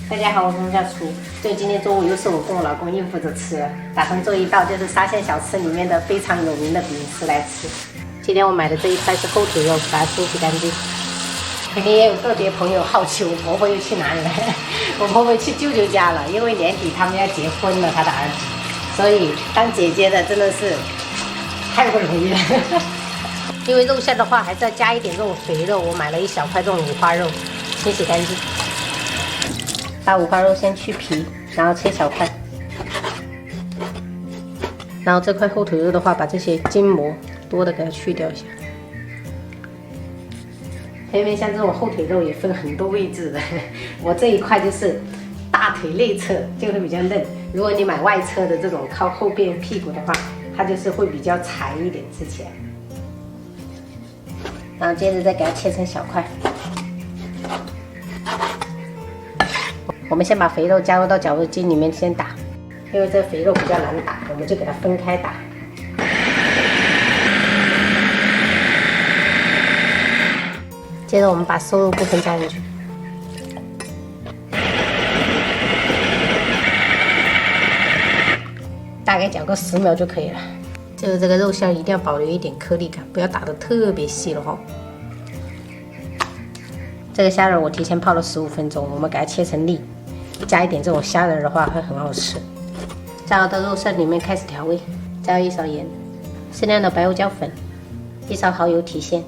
大家好，我是钟小厨。就今天中午又是我跟我老公应付着吃了，打算做一道就是沙县小吃里面的非常有名的饼丝来吃。今天我买的这一块是后腿肉，把它梳洗干净。肯定也有个别朋友好奇我婆婆又去哪里了。我婆婆去舅舅家了，因为年底他们要结婚了，她的儿子，所以当姐姐的真的是太不容易了。因为肉馅的话还是要加一点这种肥肉，我买了一小块这种五花肉，清洗干净。把五花肉先去皮，然后切小块。然后这块后腿肉的话，把这些筋膜多的给它去掉一下。因为像这种后腿肉也分很多位置的，我这一块就是大腿内侧就会比较嫩，如果你买外侧的这种靠后边屁股的话，它就是会比较柴一点，吃起来。然后接着再给它切成小块。我们先把肥肉加入到绞肉机里面先打，因为这肥肉比较难打，我们就给它分开打。接着我们把瘦肉部分加进去，大概搅个10秒就可以了。这个肉馅一定要保留一点颗粒感，不要打得特别细了哈。这个虾仁我提前泡了15分钟，我们给它切成粒，加一点这种虾仁的话会很好吃。加入到肉馅里面开始调味，加入1勺盐，适量的白胡椒粉，1勺蚝油提鲜，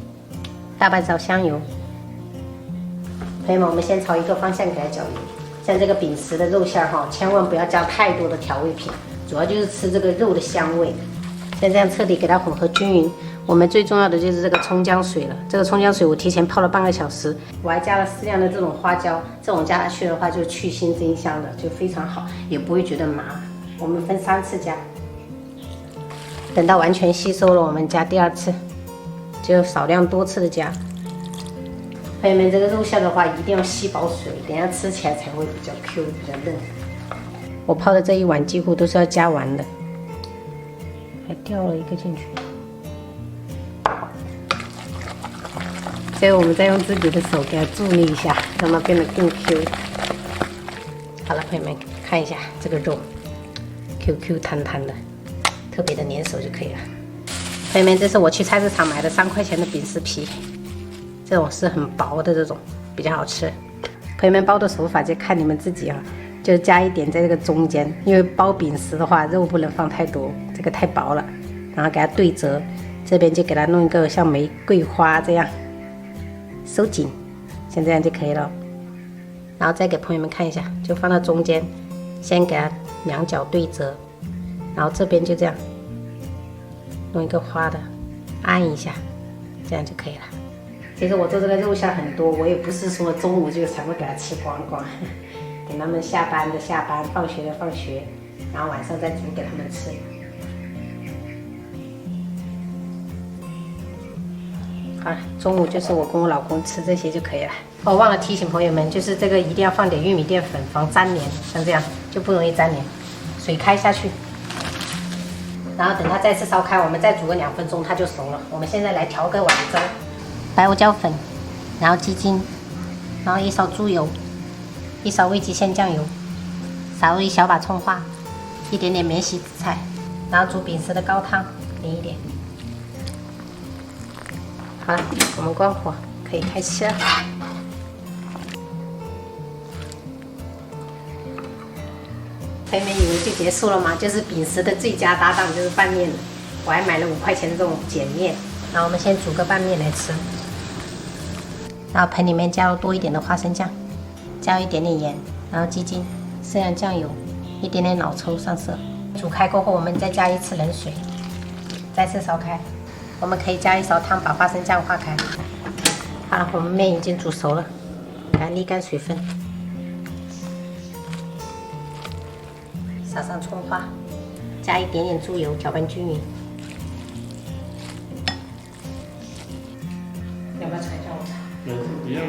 大半勺香油。朋友们，我们先朝一个方向给它搅匀。像这个饼丝的肉馅哈，千万不要加太多的调味品，主要就是吃这个肉的香味。像这样彻底给它混合均匀。我们最重要的就是这个葱姜水了。这个葱姜水我提前泡了半个小时，我还加了适量的这种花椒，这种加下去的话就去腥增香的，就非常好，也不会觉得麻。我们分3次加，等到完全吸收了，我们加第2次，就少量多次的加。朋友们，这个肉馅的话一定要吸饱水，等下吃起来才会比较 Q， 比较嫩。我泡的这一碗几乎都是要加完的，还掉了一个进去。所以我们再用自己的手给它助力一下，让它变得更 Q。好了，朋友们看一下这个肉 ，QQ 弹弹的，特别的粘手就可以了。朋友们，这是我去菜市场买的3块钱的饼丝皮，这种是很薄的，这种比较好吃。朋友们包的手法就看你们自己啊，就加一点在这个中间，因为包饼丝的话肉不能放太多，这个太薄了，然后给它对折，这边就给它弄一个像玫瑰花这样。收紧，像这样就可以了。然后再给朋友们看一下，就放到中间，先给它2角对折，然后这边就这样弄一个花的，按一下，这样就可以了。其实我做这个肉馅很多，我也不是说中午就全部给它吃光光，等他们下班的下班，放学的放学，然后晚上再煮给他们吃。好了，中午就是我跟我老公吃这些就可以了。我忘了提醒朋友们，就是这个一定要放点玉米淀粉，防粘连，像这样就不容易粘连。水开下去，然后等它再次烧开，我们再煮个2分钟，它就熟了。我们现在来调个碗粥，白胡椒粉，然后鸡精，然后1勺猪油，1勺味极鲜酱油，撒入1小把葱花，一点点免洗紫菜，然后煮饼丝的高汤淋一点。好了，我们关火，可以开吃了。朋友们以为就结束了吗？就是饼丝的最佳搭档就是拌面了。我还买了5块钱的这种碱面，然后我们先煮个拌面来吃。然后盆里面加入多一点的花生酱，加入一点点盐，然后鸡精，适量酱油，一点点老抽上色。煮开过后，我们再加1次冷水，再次烧开。我们可以加1勺汤把花生酱化开。好了，我们面已经煮熟了，给它沥干水分，撒上葱花，加一点点猪油，搅拌均匀。要不要炒一下我炒？不用。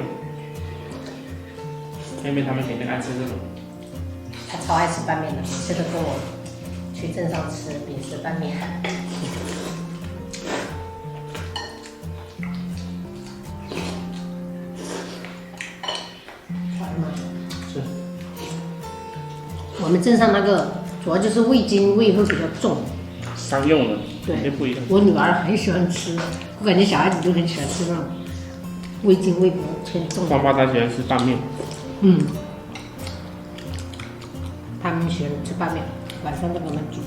妹妹他们肯定爱吃这种。他超爱吃拌面的，每次都跟我去镇上吃饼丝拌面。我们镇上那个主要就是味精味会比较重。商用的，对，不一样。我女儿很喜欢吃，我感觉小孩子都很喜欢吃那种味精味比较偏重的。爸爸他喜欢吃拌面。嗯，他们喜欢吃拌面，晚上再给我们煮。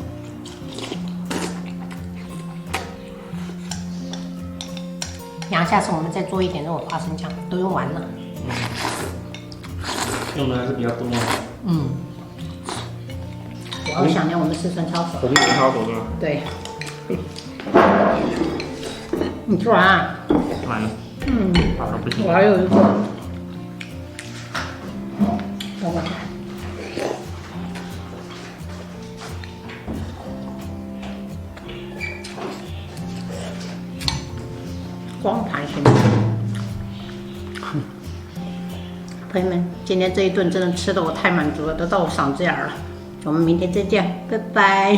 然后下次我们再做一点这种花生酱，都用完了。用的还是比较多啊。嗯，我好想念我们四川抄手。红油抄手对吧？对。你做完啊？来了。嗯。好了，不行。我还有一个。等会。光盘型的。朋友们，今天这一顿真的吃的我太满足了，都到我嗓子眼儿了。我们明天再见，拜拜。